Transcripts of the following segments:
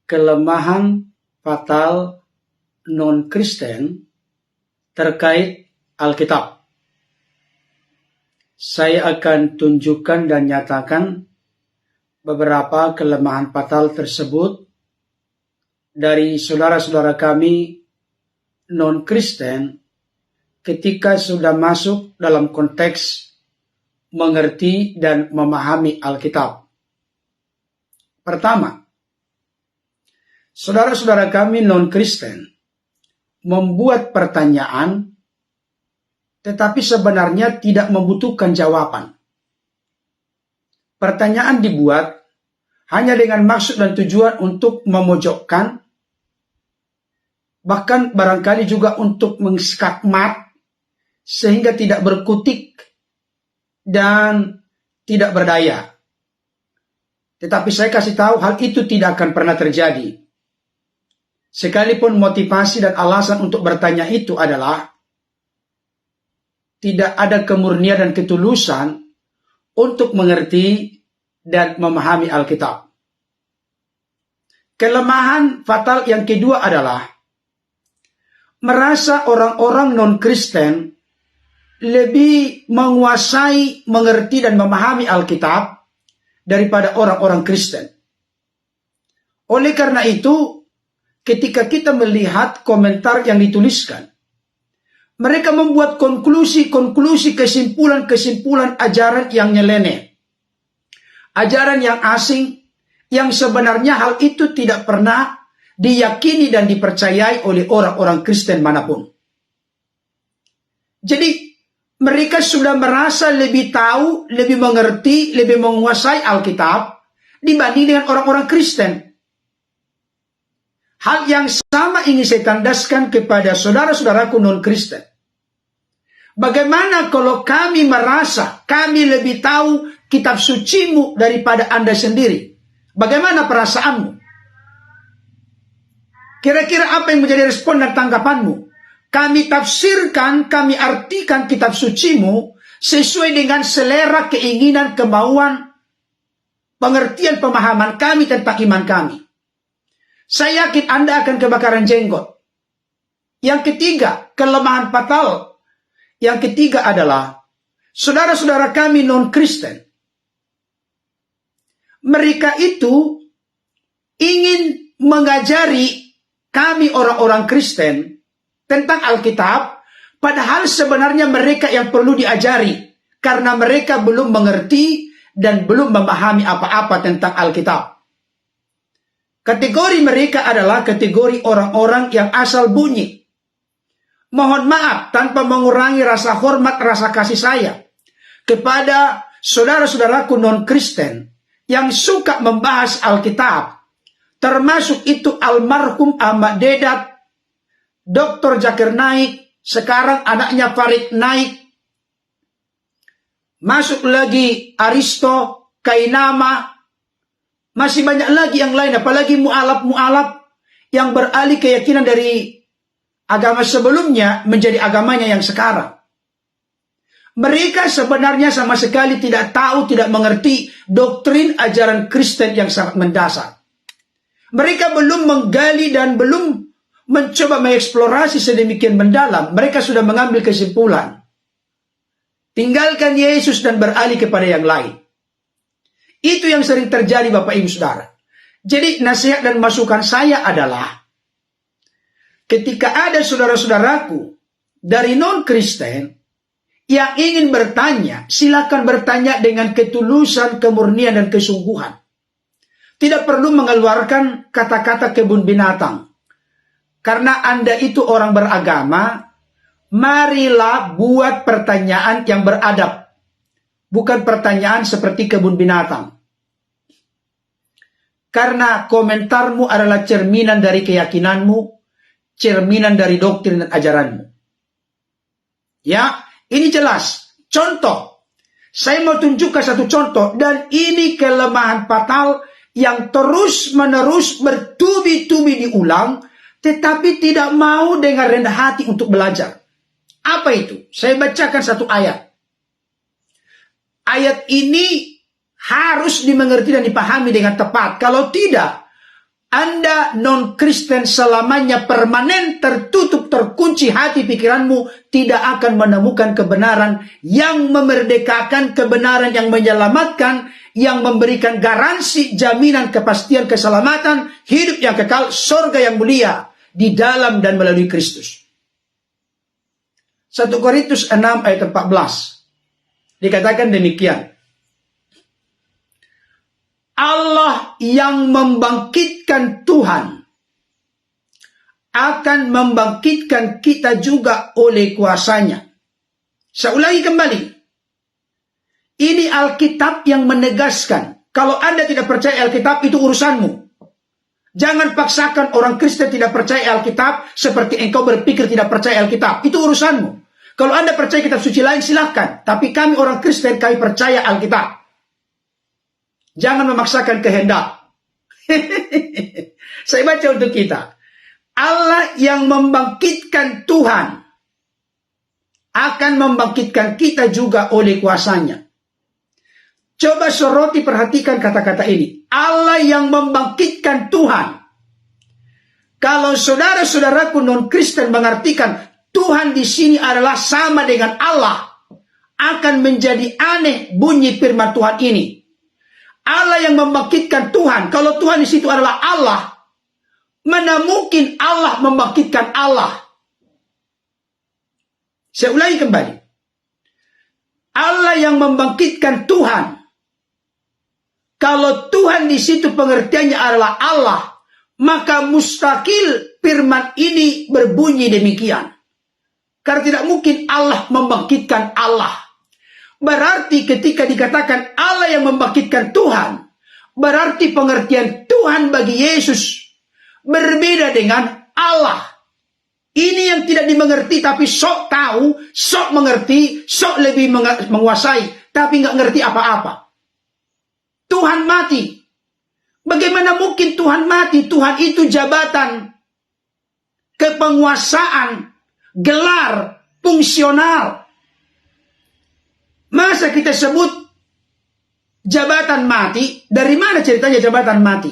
kelemahan fatal non-Kristen terkait Alkitab. Saya akan tunjukkan dan nyatakan beberapa kelemahan fatal tersebut dari saudara-saudara kami non-Kristen ketika sudah masuk dalam konteks mengerti dan memahami Alkitab. Pertama, saudara-saudara kami non-Kristen membuat pertanyaan tetapi sebenarnya tidak membutuhkan jawaban. Pertanyaan dibuat hanya dengan maksud dan tujuan untuk memojokkan, bahkan barangkali juga untuk mengskakmat sehingga tidak berkutik dan tidak berdaya. Tetapi saya kasih tahu hal itu tidak akan pernah terjadi. Sekalipun motivasi dan alasan untuk bertanya itu adalah tidak ada kemurnian dan ketulusan untuk mengerti dan memahami Alkitab. Kelemahan fatal yang kedua adalah merasa orang-orang non-Kristen lebih menguasai, mengerti dan memahami Alkitab daripada orang-orang Kristen. Oleh karena itu, ketika kita melihat komentar yang dituliskan, mereka membuat konklusi-konklusi, kesimpulan-kesimpulan ajaran yang nyeleneh. Ajaran yang asing, yang sebenarnya hal itu tidak pernah diyakini dan dipercayai oleh orang-orang Kristen manapun. Jadi, mereka sudah merasa lebih tahu, lebih mengerti, lebih menguasai Alkitab dibanding dengan orang-orang Kristen. Hal yang sama ingin saya tandaskan kepada saudara-saudaraku non-Kristen. Bagaimana kalau kami merasa kami lebih tahu kitab sucimu daripada Anda sendiri? Bagaimana perasaanmu? Kira-kira apa yang menjadi respon dan tanggapanmu? Kami tafsirkan, kami artikan kitab sucimu sesuai dengan selera, keinginan, kemauan, pengertian, pemahaman kami tentang iman kami. Saya yakin Anda akan kebakaran jenggot. Yang ketiga, kelemahan fatal. Yang ketiga adalah saudara-saudara kami non-Kristen. Mereka itu ingin mengajari kami orang-orang Kristen tentang Alkitab, padahal sebenarnya mereka yang perlu diajari karena mereka belum mengerti dan belum memahami apa-apa tentang Alkitab. Kategori mereka adalah kategori orang-orang yang asal bunyi. Mohon maaf tanpa mengurangi rasa hormat, rasa kasih saya kepada saudara-saudaraku non-Kristen yang suka membahas Alkitab. Termasuk itu almarhum Ahmad Dedat, Dr. Zakir Naik, sekarang anaknya Farid Naik. Masuk lagi Aristo, Kainama. Masih banyak lagi yang lain, apalagi mu'alaf-mu'alaf yang beralih keyakinan dari agama sebelumnya menjadi agamanya yang sekarang. Mereka sebenarnya sama sekali tidak tahu, tidak mengerti doktrin ajaran Kristen yang sangat mendasar. Mereka belum menggali dan belum mencoba mengeksplorasi sedemikian mendalam. Mereka sudah mengambil kesimpulan. Tinggalkan Yesus dan beralih kepada yang lain. Itu yang sering terjadi Bapak Ibu Saudara. Jadi nasihat dan masukan saya adalah ketika ada saudara-saudaraku dari non-Kristen yang ingin bertanya, silakan bertanya dengan ketulusan, kemurnian dan kesungguhan. Tidak perlu mengeluarkan kata-kata kebun binatang. Karena Anda itu orang beragama, marilah buat pertanyaan yang beradab. Bukan pertanyaan seperti kebun binatang. Karena komentarmu adalah cerminan dari keyakinanmu, cerminan dari doktrin dan ajaranmu. Ya, ini jelas. Contoh, saya mau tunjukkan satu contoh, dan ini kelemahan fatal yang terus-menerus bertubi-tubi diulang, tetapi tidak mau dengan rendah hati untuk belajar. Apa itu? Saya bacakan satu ayat. Ayat ini harus dimengerti dan dipahami dengan tepat. Kalau tidak, Anda non-Kristen selamanya permanen tertutup, terkunci hati pikiranmu, tidak akan menemukan kebenaran yang memerdekakan, kebenaran yang menyelamatkan, yang memberikan garansi, jaminan, kepastian, keselamatan, hidup yang kekal, surga yang mulia di dalam dan melalui Kristus. 1 Korintus 6 ayat 14 dikatakan demikian. Allah yang membangkitkan Tuhan akan membangkitkan kita juga oleh kuasanya. Saya ulangi kembali. Ini Alkitab yang menegaskan. Kalau Anda tidak percaya Alkitab, itu urusanmu. Jangan paksakan orang Kristen tidak percaya Alkitab seperti engkau berpikir tidak percaya Alkitab. Itu urusanmu. Kalau Anda percaya kitab suci lain, silahkan. Tapi kami orang Kristen, kami percaya Alkitab. Jangan memaksakan kehendak. Saya baca untuk kita. Allah yang membangkitkan Tuhan akan membangkitkan kita juga oleh kuasanya. Coba soroti, perhatikan kata-kata ini. Allah yang membangkitkan Tuhan. Kalau saudara-saudaraku non-Kristen mengartikan Tuhan di sini adalah sama dengan Allah, akan menjadi aneh bunyi firman Tuhan ini. Allah yang membangkitkan Tuhan. Kalau Tuhan di situ adalah Allah, mana mungkin Allah membangkitkan Allah? Saya ulangi kembali. Allah yang membangkitkan Tuhan. Kalau Tuhan di situ pengertiannya adalah Allah, maka mustahil firman ini berbunyi demikian. Karena tidak mungkin Allah membangkitkan Allah. Berarti ketika dikatakan Allah yang membangkitkan Tuhan, berarti pengertian Tuhan bagi Yesus berbeda dengan Allah. Ini yang tidak dimengerti, tapi sok tahu, sok mengerti, sok lebih menguasai, tapi nggak ngerti apa-apa. Tuhan mati. Bagaimana mungkin Tuhan mati? Tuhan itu jabatan, kepenguasaan, gelar, fungsional. Masa kita sebut jabatan mati? Dari mana ceritanya jabatan mati?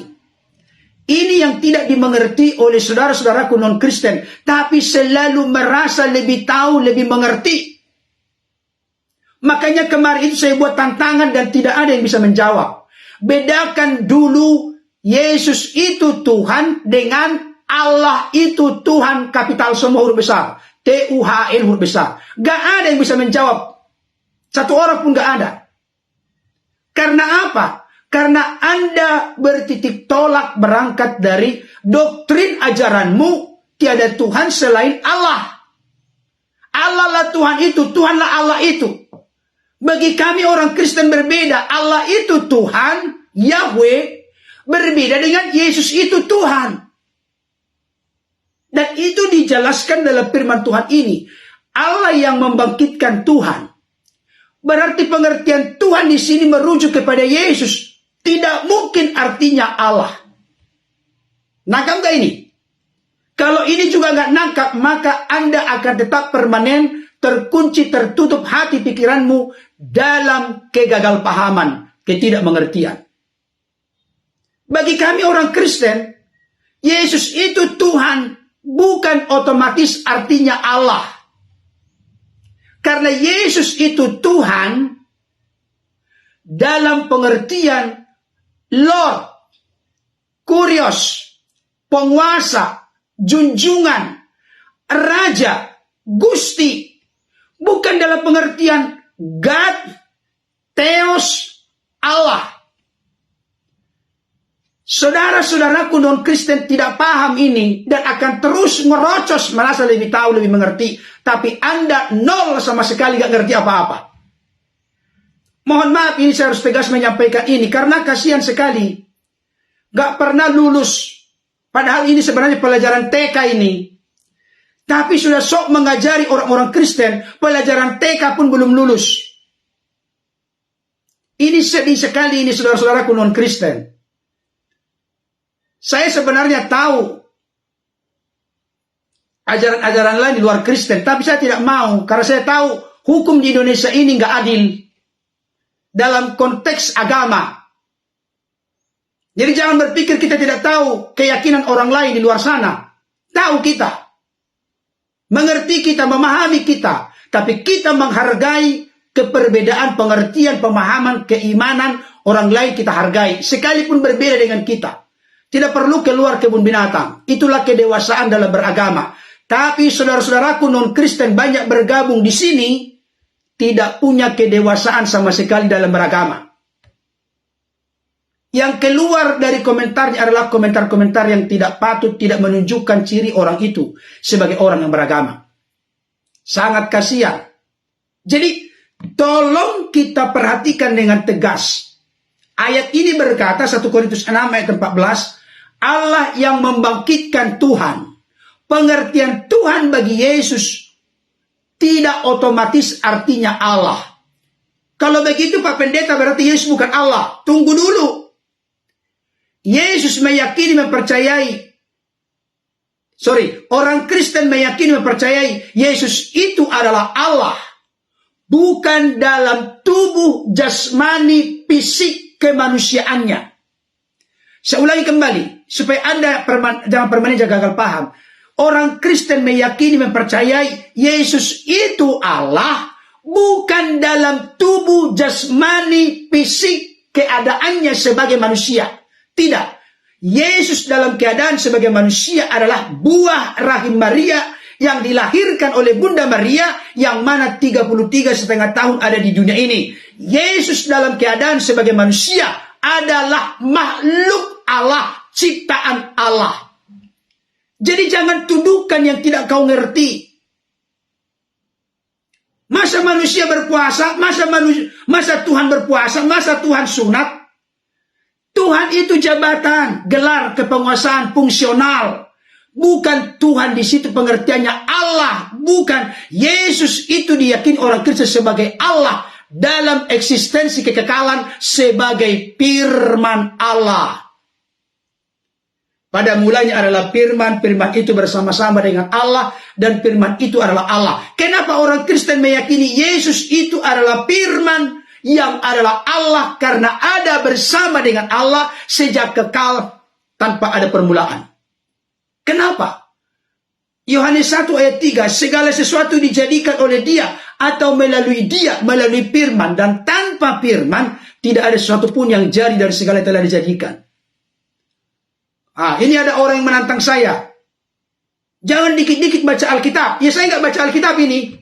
Ini yang tidak dimengerti oleh saudara-saudaraku non-Kristen, tapi selalu merasa lebih tahu, lebih mengerti. Makanya kemarin itu saya buat tantangan dan tidak ada yang bisa menjawab. Bedakan dulu Yesus itu Tuhan dengan Allah itu Tuhan, kapital semua huruf besar. T-U-H-N huruf besar. Gak ada yang bisa menjawab. Satu orang pun gak ada. Karena apa? Karena Anda bertitik tolak berangkat dari doktrin ajaranmu, tiada Tuhan selain Allah. Allah lah Tuhan itu, Tuhanlah Allah itu. Bagi kami orang Kristen berbeda. Allah itu Tuhan, Yahweh, berbeda dengan Yesus itu Tuhan. Dan itu dijelaskan dalam firman Tuhan ini. Allah yang membangkitkan Tuhan. Berarti pengertian Tuhan di sini merujuk kepada Yesus. Tidak mungkin artinya Allah. Nangkap gak ini? Kalau ini juga gak nangkap, maka Anda akan tetap permanen terkunci, tertutup hati pikiranmu dalam kegagalpahaman, ketidakmengertian. Bagi kami orang Kristen, Yesus itu Tuhan, bukan otomatis artinya Allah. Karena Yesus itu Tuhan dalam pengertian Lord, Kurios, penguasa, junjungan, raja, gusti. Bukan dalam pengertian God, Theos, Allah. Saudara-saudaraku non-Kristen tidak paham ini dan akan terus merocos merasa lebih tahu, lebih mengerti. Tapi Anda nol sama sekali gak ngerti apa-apa. Mohon maaf, ini saya harus tegas menyampaikan ini karena kasihan sekali. Gak pernah lulus. Padahal ini sebenarnya pelajaran TK ini. Tapi sudah sok mengajari orang-orang Kristen, pelajaran TK pun belum lulus. Ini sedih sekali ini saudara-saudaraku non-Kristen. Saya sebenarnya tahu ajaran-ajaran lain di luar Kristen, tapi saya tidak mau karena saya tahu hukum di Indonesia ini nggak adil dalam konteks agama. Jadi jangan berpikir kita tidak tahu keyakinan orang lain di luar sana. Tahu kita. Mengerti kita, memahami kita. Tapi kita menghargai keperbedaan pengertian, pemahaman, keimanan orang lain kita hargai. Sekalipun berbeda dengan kita. Tidak perlu keluar kebun binatang. Itulah kedewasaan dalam beragama. Tapi saudara-saudaraku non-Kristen banyak bergabung di sini. Tidak punya kedewasaan sama sekali dalam beragama. Yang keluar dari komentarnya adalah komentar-komentar yang tidak patut, tidak menunjukkan ciri orang itu sebagai orang yang beragama. Sangat kasihan. Jadi, tolong kita perhatikan dengan tegas. Ayat ini berkata, 1 Korintus 6 ayat 14, Allah yang membangkitkan Tuhan. Pengertian Tuhan bagi Yesus tidak otomatis artinya Allah. Kalau begitu Pak Pendeta berarti Yesus bukan Allah. Tunggu dulu. Yesus meyakini orang Kristen meyakini mempercayai Yesus itu adalah Allah. Bukan dalam tubuh jasmani fisik kemanusiaannya. Saya ulangi kembali, supaya Anda jangan permanen gagal paham. Orang Kristen meyakini mempercayai Yesus itu Allah, bukan dalam tubuh jasmani fisik keadaannya sebagai manusia. Tidak. Yesus dalam keadaan sebagai manusia adalah buah rahim Maria yang dilahirkan oleh Bunda Maria yang mana 33,5 tahun ada di dunia ini. Yesus dalam keadaan sebagai manusia adalah makhluk Allah, ciptaan Allah. Jadi jangan tuduhkan yang tidak kau ngerti. Masa manusia berpuasa, masa Tuhan berpuasa, masa Tuhan sunat. Tuhan itu jabatan, gelar kepenguasaan fungsional. Bukan Tuhan di situ pengertiannya Allah. Bukan. Yesus itu diyakini orang Kristen sebagai Allah. Dalam eksistensi kekekalan sebagai firman Allah. Pada mulanya adalah firman. Firman itu bersama-sama dengan Allah. Dan firman itu adalah Allah. Kenapa orang Kristen meyakini Yesus itu adalah firman yang adalah Allah karena ada bersama dengan Allah sejak kekal tanpa ada permulaan. Kenapa? Yohanes 1 ayat 3, segala sesuatu dijadikan oleh Dia atau melalui Dia, melalui firman, dan tanpa firman tidak ada sesuatu pun yang jadi dari segala yang telah dijadikan. Ini ada orang yang menantang saya. Jangan dikit-dikit baca Alkitab. Ya saya nggak baca Alkitab ini.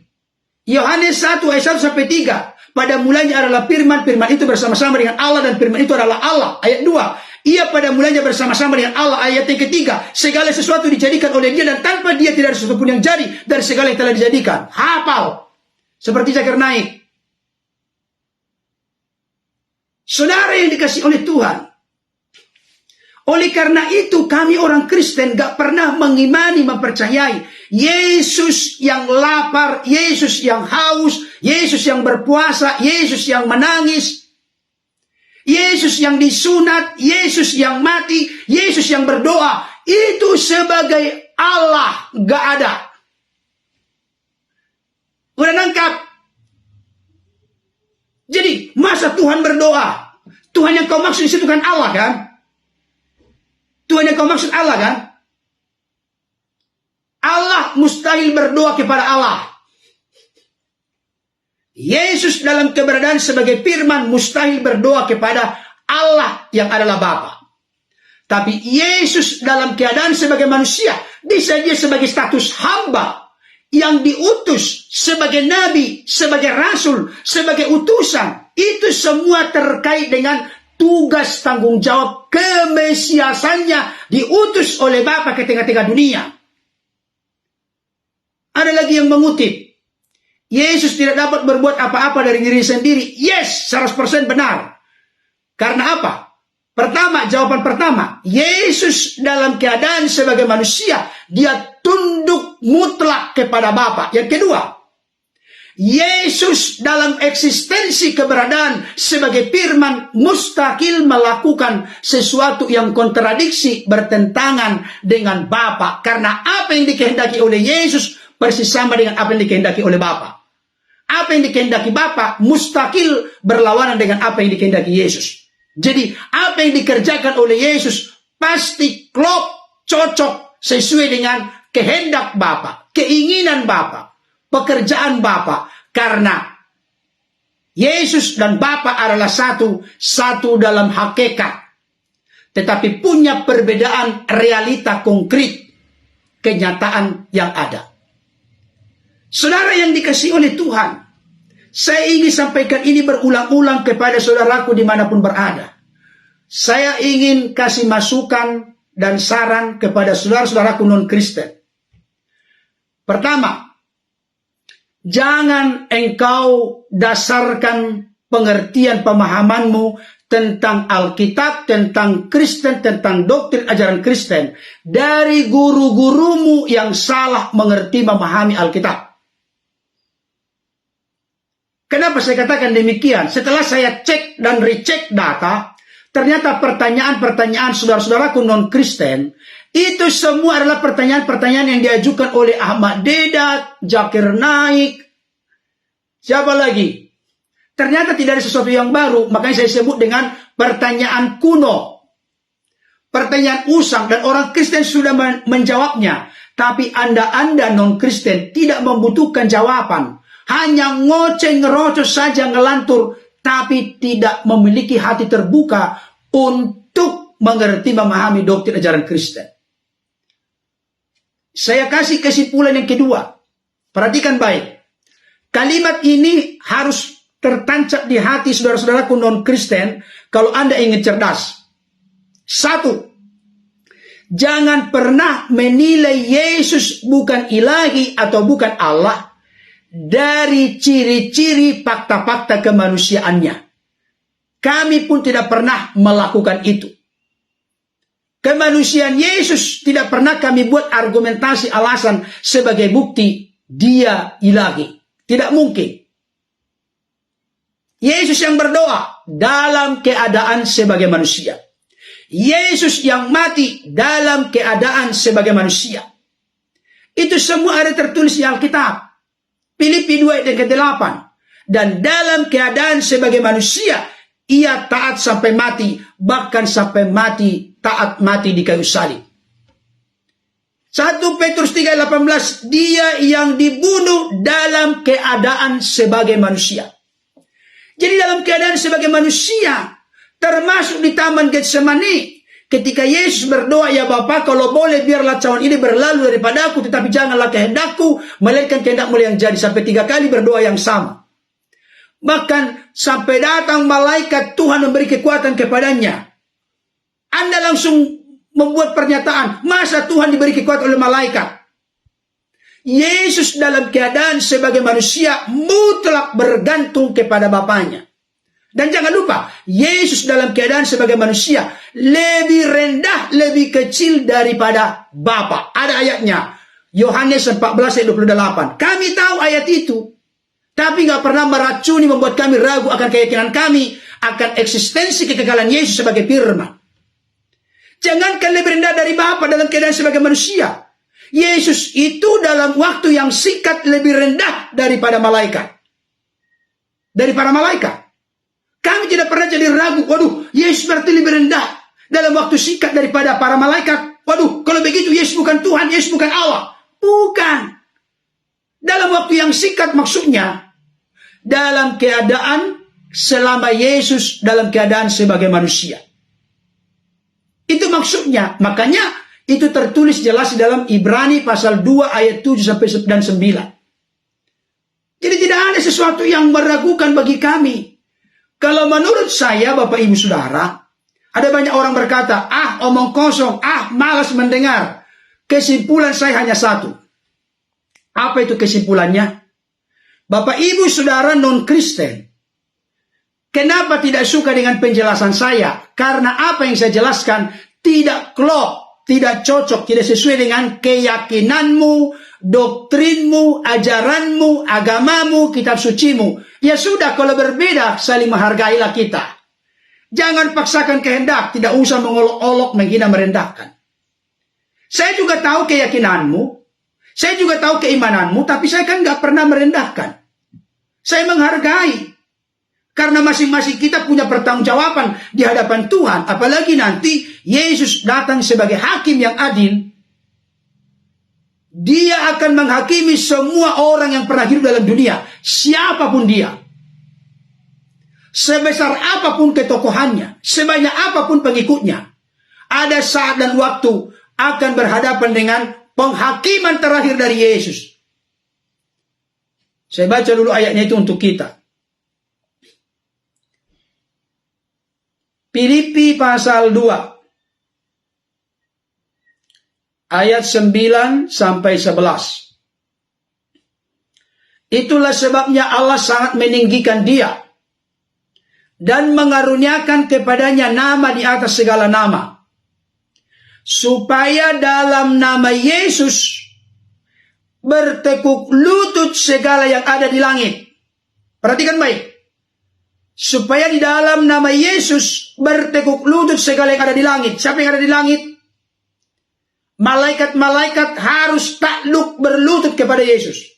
Yohanes 1 ayat 1 sampai 3. Pada mulanya adalah firman, firman itu bersama-sama dengan Allah dan firman itu adalah Allah. Ayat 2. Ia pada mulanya bersama-sama dengan Allah. Ayat yang ketiga. Segala sesuatu dijadikan oleh Dia dan tanpa Dia tidak ada sesuatu pun yang jadi dari segala yang telah dijadikan. Hafal. Seperti cakar naik. Saudara yang dikasih oleh Tuhan. Oleh karena itu kami orang Kristen gak pernah mengimani, mempercayai Yesus yang lapar, Yesus yang haus, Yesus yang berpuasa, Yesus yang menangis, Yesus yang disunat, Yesus yang mati, Yesus yang berdoa. Itu sebagai Allah gak ada. Udah nangkap? Jadi masa Tuhan berdoa? Tuhan yang kau maksud itu kan Allah kan? Tuhan yang kau maksud Allah kan? Allah mustahil berdoa kepada Allah. Yesus dalam keberadaan sebagai firman mustahil berdoa kepada Allah yang adalah Bapa. Tapi Yesus dalam keadaan sebagai manusia, bisa dia sebagai status hamba yang diutus sebagai nabi, sebagai rasul, sebagai utusan. Itu semua terkait dengan tugas tanggung jawab kemesiasannya, diutus oleh Bapa ke tengah-tengah dunia. Ada lagi yang mengutip, Yesus tidak dapat berbuat apa-apa dari diri sendiri. Yes, 100% benar. Karena apa? Pertama, jawaban pertama, Yesus dalam keadaan sebagai manusia, dia tunduk mutlak kepada Bapa. Yang kedua, Yesus dalam eksistensi keberadaan sebagai firman mustahil melakukan sesuatu yang kontradiksi bertentangan dengan Bapa. Karena apa yang dikehendaki oleh Yesus persis sama dengan apa yang dikehendaki oleh Bapa. Apa yang dikehendaki Bapa mustahil berlawanan dengan apa yang dikehendaki Yesus. Jadi apa yang dikerjakan oleh Yesus pasti klop, cocok, sesuai dengan kehendak Bapa, keinginan Bapa, pekerjaan Bapa. Karena Yesus dan Bapa adalah satu dalam hakikat. Tetapi punya perbedaan realita konkret, kenyataan yang ada. Saudara yang dikasihi oleh Tuhan, saya ingin sampaikan ini berulang-ulang kepada saudaraku dimanapun berada. Saya ingin kasih masukan dan saran kepada saudara-saudaraku non-Kristen. Pertama, jangan engkau dasarkan pengertian pemahamanmu tentang Alkitab, tentang Kristen, tentang doktrin ajaran Kristen dari guru-gurumu yang salah mengerti memahami Alkitab. Kenapa saya katakan demikian? Setelah saya cek dan recheck data, ternyata pertanyaan-pertanyaan saudara-saudaraku non-Kristen, itu semua adalah pertanyaan-pertanyaan yang diajukan oleh Ahmad Dedat, Zakir Naik, siapa lagi? Ternyata tidak ada sesuatu yang baru, makanya saya sebut dengan pertanyaan kuno. Pertanyaan usang, dan orang Kristen sudah menjawabnya. Tapi Anda non-Kristen tidak membutuhkan jawaban. Hanya ngoceh ngerocos saja ngelantur, tapi tidak memiliki hati terbuka untuk mengerti memahami doktrin ajaran Kristen. Saya kasih kesimpulan yang kedua. Perhatikan baik. Kalimat ini harus tertancap di hati saudara-saudaraku non-Kristen kalau Anda ingin cerdas. 1. Jangan pernah menilai Yesus bukan ilahi atau bukan Allah dari ciri-ciri fakta-fakta kemanusiaannya. Kami pun tidak pernah melakukan itu. Kemanusiaan Yesus tidak pernah kami buat argumentasi alasan sebagai bukti dia ilahi. Tidak mungkin. Yesus yang berdoa dalam keadaan sebagai manusia. Yesus yang mati dalam keadaan sebagai manusia. Itu semua ada tertulis di Alkitab. Filipi 2 ayat ke-8. Dan dalam keadaan sebagai manusia, ia taat sampai mati, bahkan sampai mati, taat mati di kayu salib. 1 Petrus 3:18, dia yang dibunuh dalam keadaan sebagai manusia. Jadi dalam keadaan sebagai manusia, termasuk di Taman Getsemani, ketika Yesus berdoa, ya Bapa, kalau boleh biarlah cawan ini berlalu daripada aku, tetapi janganlah kehendakku, melainkan kehendakmu yang jadi. Sampai 3 kali berdoa yang sama. Bahkan sampai datang malaikat Tuhan memberi kekuatan kepadanya. Anda langsung membuat pernyataan, masa Tuhan diberi kekuatan oleh malaikat? Yesus dalam keadaan sebagai manusia mutlak bergantung kepada Bapanya. Dan jangan lupa, Yesus dalam keadaan sebagai manusia lebih rendah, lebih kecil daripada Bapa. Ada ayatnya, Yohanes 14 ayat 28. Kami tahu ayat itu, tapi gak pernah meracuni membuat kami ragu akan keyakinan kami akan eksistensi kekekalan Yesus sebagai firman. Jangankan lebih rendah dari Bapa dalam keadaan sebagai manusia, Yesus itu dalam waktu yang singkat lebih rendah daripada malaikat. Daripada malaikat. Kami tidak pernah jadi ragu, waduh, Yesus berarti lebih rendah dalam waktu singkat daripada para malaikat. Waduh, kalau begitu Yesus bukan Tuhan, Yesus bukan Allah. Bukan. Dalam waktu yang singkat maksudnya, dalam keadaan selama Yesus dalam keadaan sebagai manusia. Itu maksudnya, makanya itu tertulis jelas di dalam Ibrani pasal 2 ayat 7 sampai 9. Jadi tidak ada sesuatu yang meragukan bagi kami. Kalau menurut saya, Bapak Ibu Saudara, ada banyak orang berkata, omong kosong, malas mendengar. Kesimpulan saya hanya satu. Apa itu kesimpulannya? Bapak Ibu Saudara non-Kristen, kenapa tidak suka dengan penjelasan saya? Karena apa yang saya jelaskan tidak klop, tidak cocok, tidak sesuai dengan keyakinanmu, doktrinmu, ajaranmu, agamamu, kitab sucimu. Ya sudah, kalau berbeda, saling menghargailah kita. Jangan paksakan kehendak, tidak usah mengolok-olok, menghina, merendahkan. Saya juga tahu keyakinanmu, saya juga tahu keimananmu, tapi saya kan gak pernah merendahkan. Saya menghargai. Karena masing-masing kita punya pertanggungjawaban di hadapan Tuhan. Apalagi nanti Yesus datang sebagai hakim yang adil. Dia akan menghakimi semua orang yang pernah hidup dalam dunia. Siapapun dia. Sebesar apapun ketokohannya. Sebanyak apapun pengikutnya. Ada saat dan waktu akan berhadapan dengan penghakiman terakhir dari Yesus. Saya baca dulu ayatnya itu untuk kita. Filipi pasal 2 ayat 9 sampai 11. Itulah sebabnya Allah sangat meninggikan dia dan mengaruniakan kepadanya nama di atas segala nama, supaya dalam nama Yesus bertekuk lutut segala yang ada di langit. Perhatikan baik. Supaya di dalam nama Yesus bertekuk lutut segala yang ada di langit. Siapa yang ada di langit? Malaikat-malaikat harus takluk berlutut kepada Yesus.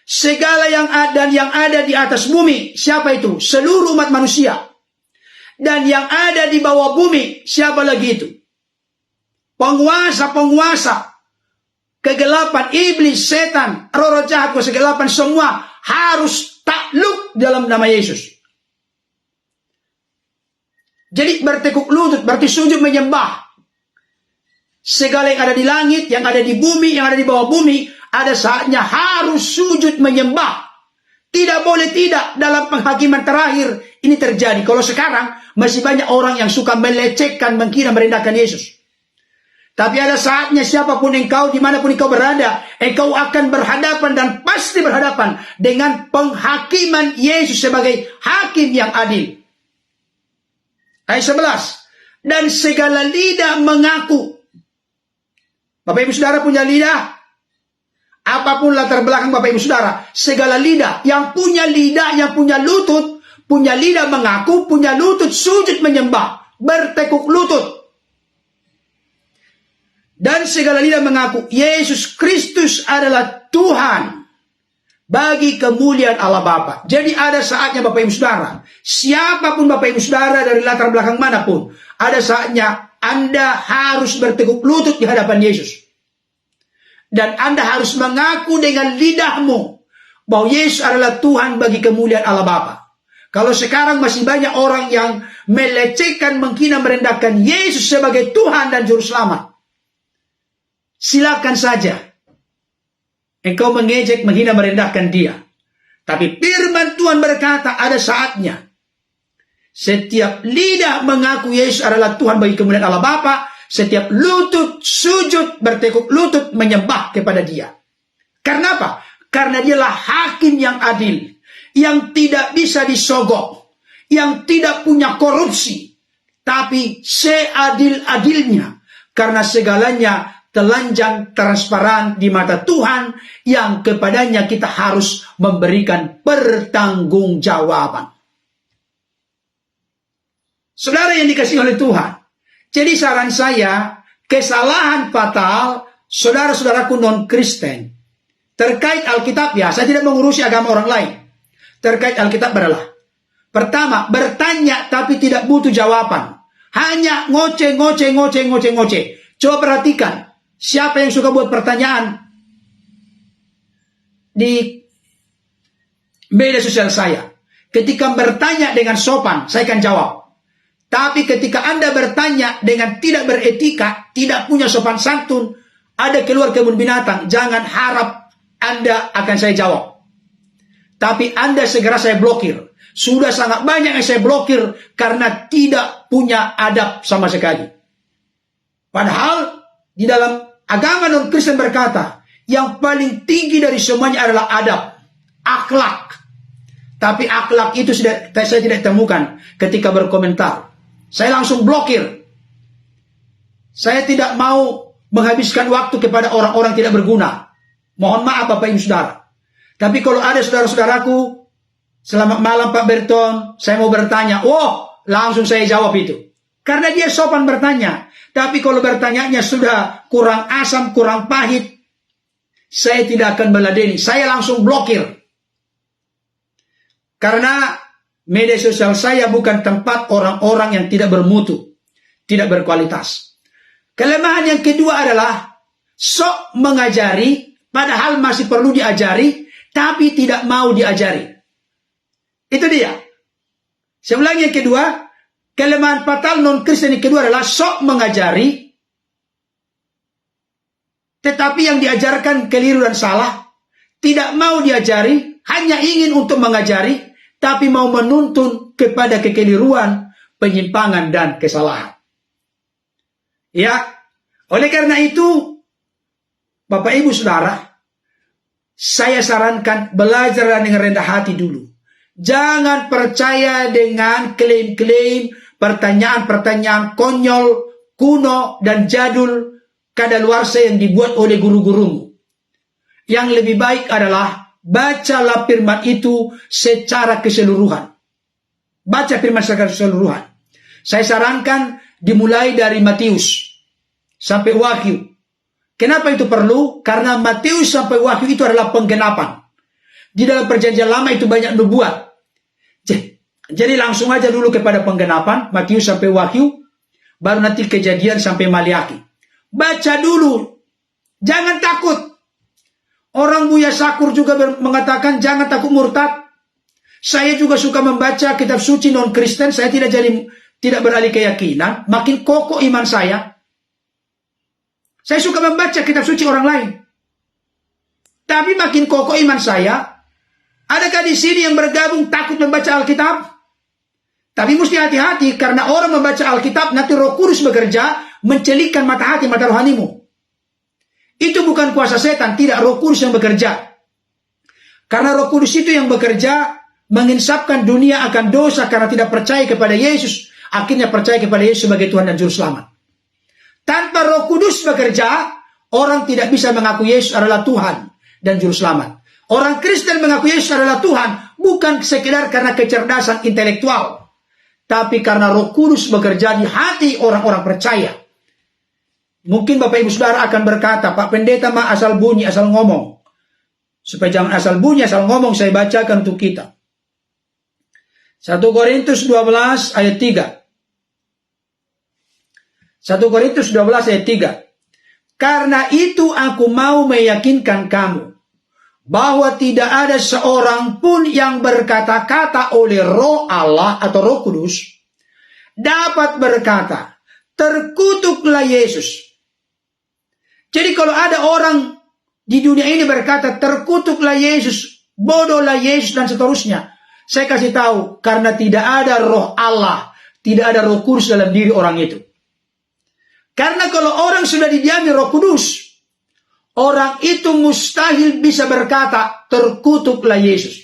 Segala yang ada di atas bumi. Siapa itu? Seluruh umat manusia. Dan yang ada di bawah bumi. Siapa lagi itu? Penguasa-penguasa kegelapan, iblis, setan, roh-roh jahat, kuasa kegelapan, semua harus takluk dalam nama Yesus. Jadi bertekuk lutut berarti sujud menyembah. Segala yang ada di langit, yang ada di bumi, yang ada di bawah bumi, ada saatnya harus sujud menyembah. Tidak boleh tidak dalam penghakiman terakhir ini terjadi. Kalau sekarang masih banyak orang yang suka melecehkan, menghina, merendahkan Yesus. Tapi ada saatnya siapapun engkau, dimanapun engkau berada, engkau akan berhadapan dan pasti berhadapan dengan penghakiman Yesus sebagai hakim yang adil. Ayat 11. Dan segala lidah mengaku. Bapak Ibu Saudara punya lidah? Apapun latar belakang Bapak Ibu Saudara, segala lidah, yang punya lutut, punya lidah mengaku, punya lutut sujud menyembah, bertekuk lutut. Dan segala lidah mengaku Yesus Kristus adalah Tuhan bagi kemuliaan Allah Bapa. Jadi ada saatnya Bapak Ibu Saudara, siapapun Bapak Ibu Saudara dari latar belakang manapun, ada saatnya Anda harus bertekuk lutut di hadapan Yesus. Dan Anda harus mengaku dengan lidahmu bahwa Yesus adalah Tuhan bagi kemuliaan Allah Bapa. Kalau sekarang masih banyak orang yang melecehkan, menghina, merendahkan Yesus sebagai Tuhan dan Juru Selamat, silakan saja engkau mengejek, menghina, merendahkan dia. Tapi firman Tuhan berkata ada saatnya setiap lidah mengaku Yesus adalah Tuhan bagi kemuliaan Allah Bapa. Setiap lutut sujud, bertekuk lutut menyembah kepada dia. Karena apa? Karena dialah hakim yang adil, yang tidak bisa disogok, yang tidak punya korupsi, tapi seadil-adilnya. Karena segalanya telanjang, transparan di mata Tuhan, yang kepadanya kita harus memberikan pertanggungjawaban. Saudara yang dikasihi oleh Tuhan, jadi saran saya, kesalahan fatal saudara-saudaraku non-Kristen terkait Alkitab, ya, saya tidak mengurusi agama orang lain. Terkait Alkitab adalah, pertama, bertanya tapi tidak butuh jawaban. Hanya ngoceh. Coba perhatikan, siapa yang suka buat pertanyaan di media sosial saya. Ketika bertanya dengan sopan, saya akan jawab. Tapi ketika Anda bertanya dengan tidak beretika, tidak punya sopan santun, ada keluar kebun binatang, jangan harap Anda akan saya jawab. Tapi Anda segera saya blokir. Sudah sangat banyak yang saya blokir karena tidak punya adab sama sekali. Padahal di dalam agama non-Kristen berkata, yang paling tinggi dari semuanya adalah adab, akhlak. Tapi akhlak itu saya tidak temukan ketika berkomentar. Saya langsung blokir. Saya tidak mau menghabiskan waktu kepada orang-orang tidak berguna. Mohon maaf Bapak Ibu Saudara. Tapi kalau ada saudara-saudaraku, selamat malam Pak Berton, saya mau bertanya. Langsung saya jawab itu. Karena dia sopan bertanya. Tapi kalau bertanyanya sudah kurang asam, kurang pahit, saya tidak akan meladeni. Saya langsung blokir. Karena Media sosial saya bukan tempat orang-orang yang tidak bermutu, tidak berkualitas. Kelemahan yang kedua adalah sok mengajari, padahal masih perlu diajari, tapi tidak mau diajari. Itu dia. Saya ulangi yang kedua, kelemahan fatal non-Kristen yang kedua adalah sok mengajari, tetapi yang diajarkan keliru dan salah, tidak mau diajari, hanya ingin untuk mengajari, tapi mau menuntun kepada kekeliruan, penyimpangan, dan kesalahan. Ya, oleh karena itu, Bapak Ibu Saudara, saya sarankan belajar dengan rendah hati dulu. Jangan percaya dengan klaim-klaim, pertanyaan-pertanyaan konyol, kuno, dan jadul kadaluarsa yang dibuat oleh guru-gurumu. Yang lebih baik adalah bacalah firman itu secara keseluruhan. Baca firman secara keseluruhan. Saya sarankan dimulai dari Matius sampai Wahyu. Kenapa itu perlu? Karena Matius sampai Wahyu itu adalah penggenapan. Di dalam perjanjian lama itu banyak nubuat. Jadi langsung aja dulu kepada penggenapan, Matius sampai Wahyu, baru nanti Kejadian sampai Maliaki. Baca dulu. Jangan takut. Orang Buya Sakur juga mengatakan jangan takut murtad. Saya juga suka membaca kitab suci non-Kristen. Saya tidak beralih keyakinan. Makin kokoh iman saya. Saya suka membaca kitab suci orang lain. Tapi makin kokoh iman saya. Adakah di sini yang bergabung takut membaca Alkitab? Tapi mesti hati-hati karena orang membaca Alkitab nanti Roh Kudus bekerja mencelikkan mata hati, mata rohanimu. Itu bukan kuasa setan, tidak, Roh Kudus yang bekerja. Karena Roh Kudus itu yang bekerja menginsapkan dunia akan dosa karena tidak percaya kepada Yesus, akhirnya percaya kepada Yesus sebagai Tuhan dan Juru Selamat. Tanpa Roh Kudus bekerja, orang tidak bisa mengaku Yesus adalah Tuhan dan Juru Selamat. Orang Kristen mengaku Yesus adalah Tuhan bukan sekedar karena kecerdasan intelektual, tapi karena Roh Kudus bekerja di hati orang-orang percaya. Mungkin Bapak Ibu Saudara akan berkata, Pak Pendeta mah asal bunyi, asal ngomong. Supaya jangan asal bunyi, asal ngomong, saya bacakan untuk kita. 1 Korintus 12 ayat 3. 1 Korintus 12 ayat 3. Karena itu aku mau meyakinkan kamu, bahwa tidak ada seorang pun yang berkata-kata oleh Roh Allah atau Roh Kudus, dapat berkata, terkutuklah Yesus. Jadi kalau ada orang di dunia ini berkata, terkutuklah Yesus, bodohlah Yesus, dan seterusnya, saya kasih tahu, karena tidak ada Roh Allah, tidak ada Roh Kudus dalam diri orang itu. Karena kalau orang sudah didiami Roh Kudus, orang itu mustahil bisa berkata, terkutuklah Yesus.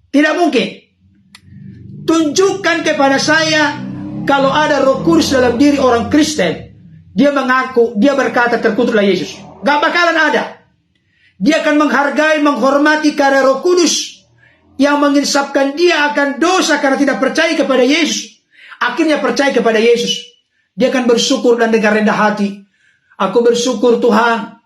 Tidak mungkin. Tunjukkan kepada saya, kalau ada Roh Kudus dalam diri orang Kristen, dia mengaku, dia berkata terkutuklah Yesus. Gak bakalan ada. Dia akan menghargai, menghormati karya Roh Kudus yang menginsapkan dia akan dosa karena tidak percaya kepada Yesus. Akhirnya percaya kepada Yesus. Dia akan bersyukur dan dengan rendah hati. Aku bersyukur Tuhan,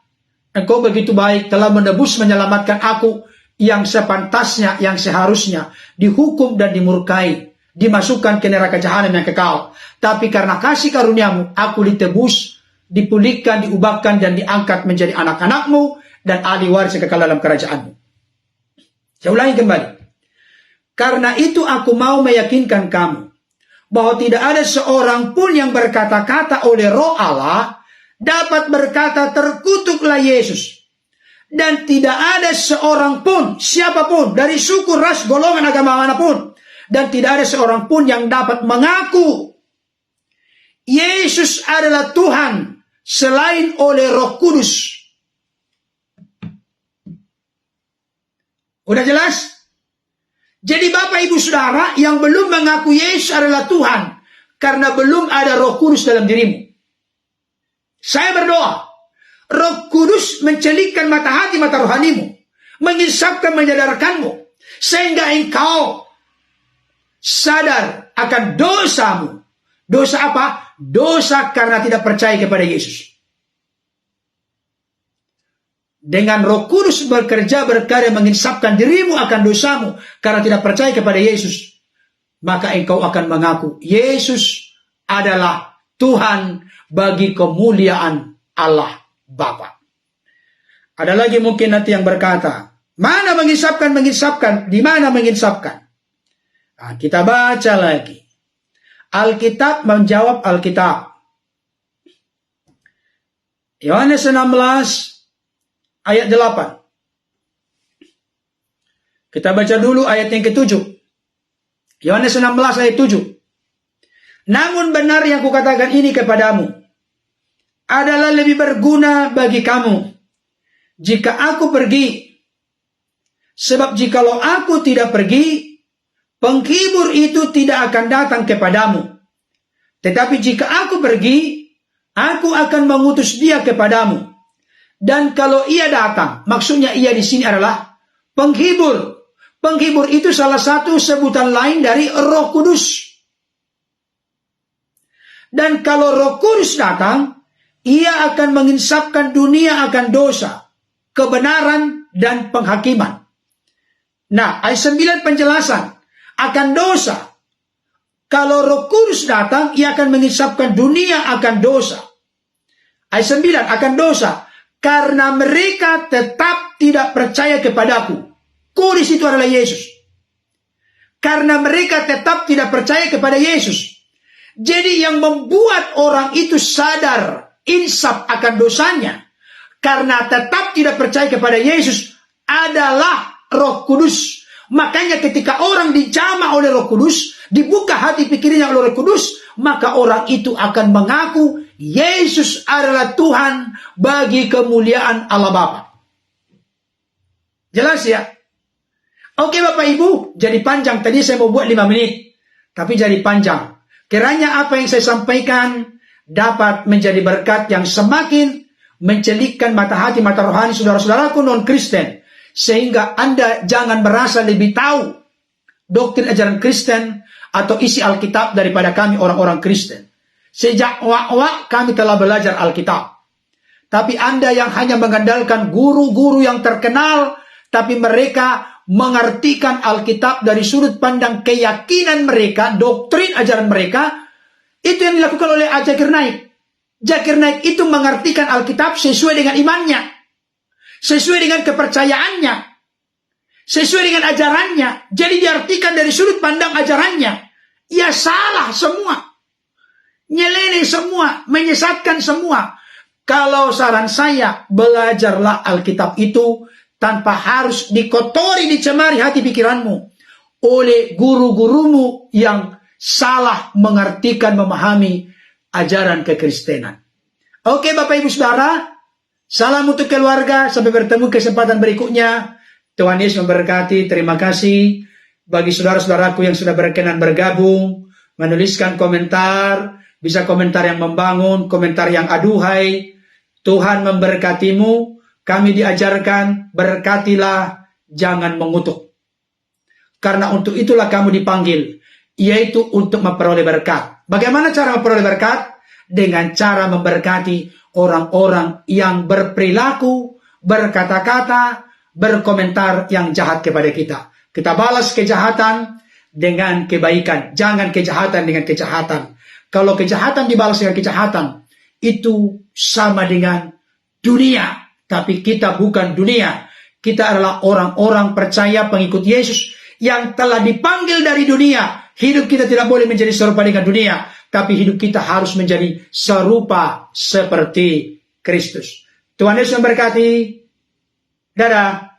Engkau begitu baik telah menebus menyelamatkan aku yang sepantasnya, yang seharusnya dihukum dan dimurkai, dimasukkan ke neraka jahanam yang kekal. Tapi karena kasih karuniamu, aku ditebus, dipulihkan, diubahkan, dan diangkat menjadi anak-anakmu dan ahli waris kekal dalam kerajaanmu. Saya ulangi kembali. Karena itu aku mau meyakinkan kamu, bahwa tidak ada seorang pun yang berkata-kata oleh Roh Allah, dapat berkata terkutuklah Yesus. Dan tidak ada seorang pun, siapapun, dari suku, ras, golongan, agama manapun, dan tidak ada seorang pun yang dapat mengaku Yesus adalah Tuhan selain oleh Roh Kudus. Udah jelas? Jadi Bapak Ibu Saudara yang belum mengaku Yesus adalah Tuhan karena belum ada Roh Kudus dalam dirimu. Saya berdoa, Roh Kudus mencelikkan mata hati, mata rohanimu, menginsapkan, menyadarkanmu, sehingga engkau sadar akan dosamu. Dosa apa? Dosa karena tidak percaya kepada Yesus. Dengan Roh Kudus bekerja berkarya menginsapkan dirimu akan dosamu karena tidak percaya kepada Yesus. maka engkau akan mengaku Yesus adalah Tuhan bagi kemuliaan Allah Bapa. Ada lagi mungkin nanti yang berkata, mana mengisapkan, di mana mengisapkan? Nah, kita baca lagi. Alkitab menjawab Alkitab. Yohanes 16 ayat 8. Kita baca dulu ayat yang ke-7. Yohanes 16 ayat 7. Namun benar yang kukatakan ini kepadamu adalah lebih berguna bagi kamu jika aku pergi. Sebab jikalau aku tidak pergi, penghibur itu tidak akan datang kepadamu. Tetapi jika aku pergi, aku akan mengutus dia kepadamu. Dan kalau ia datang, maksudnya ia di sini adalah penghibur. Penghibur itu salah satu sebutan lain dari Roh Kudus. Dan kalau Roh Kudus datang, ia akan menginsafkan dunia akan dosa, kebenaran, dan penghakiman. Nah, ayat 9 penjelasan akan dosa. Kalau Roh Kudus datang, ia akan menginsafkan dunia akan dosa. Ayat 9 akan dosa. Karena mereka tetap tidak percaya kepadaku. Kudus itu adalah Yesus. Karena mereka tetap tidak percaya kepada Yesus. Jadi yang membuat orang itu sadar, insaf akan dosanya, karena tetap tidak percaya kepada Yesus adalah Roh Kudus. Makanya ketika orang dijamah oleh Roh Kudus, dibuka hati pikirnya oleh Roh Kudus, maka orang itu akan mengaku Yesus adalah Tuhan bagi kemuliaan Allah Bapa. Jelas ya? Oke Bapak Ibu, jadi panjang. Tadi saya mau buat 5 menit, tapi jadi panjang. Kiranya apa yang saya sampaikan dapat menjadi berkat yang semakin mencelikkan mata hati, mata rohani saudara-saudaraku non-Kristen. Sehingga Anda jangan merasa lebih tahu doktrin ajaran Kristen atau isi Alkitab daripada kami orang-orang Kristen. Sejak awal kami telah belajar Alkitab. Tapi Anda yang hanya mengandalkan guru-guru yang terkenal, tapi mereka mengartikan Alkitab dari sudut pandang keyakinan mereka, doktrin ajaran mereka, itu yang dilakukan oleh Zakir Naik. Zakir Naik itu mengartikan Alkitab sesuai dengan imannya, sesuai dengan kepercayaannya, sesuai dengan ajarannya. Jadi diartikan dari sudut pandang ajarannya. Ya salah semua, nyeleneh semua, menyesatkan semua. Kalau saran saya, belajarlah Alkitab itu tanpa harus dikotori, dicemari hati pikiranmu oleh guru-gurumu yang salah mengartikan, memahami ajaran kekristenan. Oke Bapak Ibu Saudara, salam untuk keluarga, sampai bertemu kesempatan berikutnya. Tuhan Yesus memberkati. Terima kasih bagi saudara-saudaraku yang sudah berkenan bergabung, menuliskan komentar, bisa komentar yang membangun, komentar yang aduhai. Tuhan memberkatimu. Kami diajarkan, berkatilah, jangan mengutuk. Karena untuk itulah kamu dipanggil, yaitu untuk memperoleh berkat. Bagaimana cara memperoleh berkat? Dengan cara memberkati orang-orang yang berperilaku, berkata-kata, berkomentar yang jahat kepada kita. Kita balas kejahatan dengan kebaikan. Jangan kejahatan dengan kejahatan. Kalau kejahatan dibalas dengan kejahatan, itu sama dengan dunia. Tapi kita bukan dunia. Kita adalah orang-orang percaya pengikut Yesus yang telah dipanggil dari dunia. Hidup kita tidak boleh menjadi serupa dengan dunia, tapi hidup kita harus menjadi serupa seperti Kristus. Tuhan Yesus memberkati. Dadah.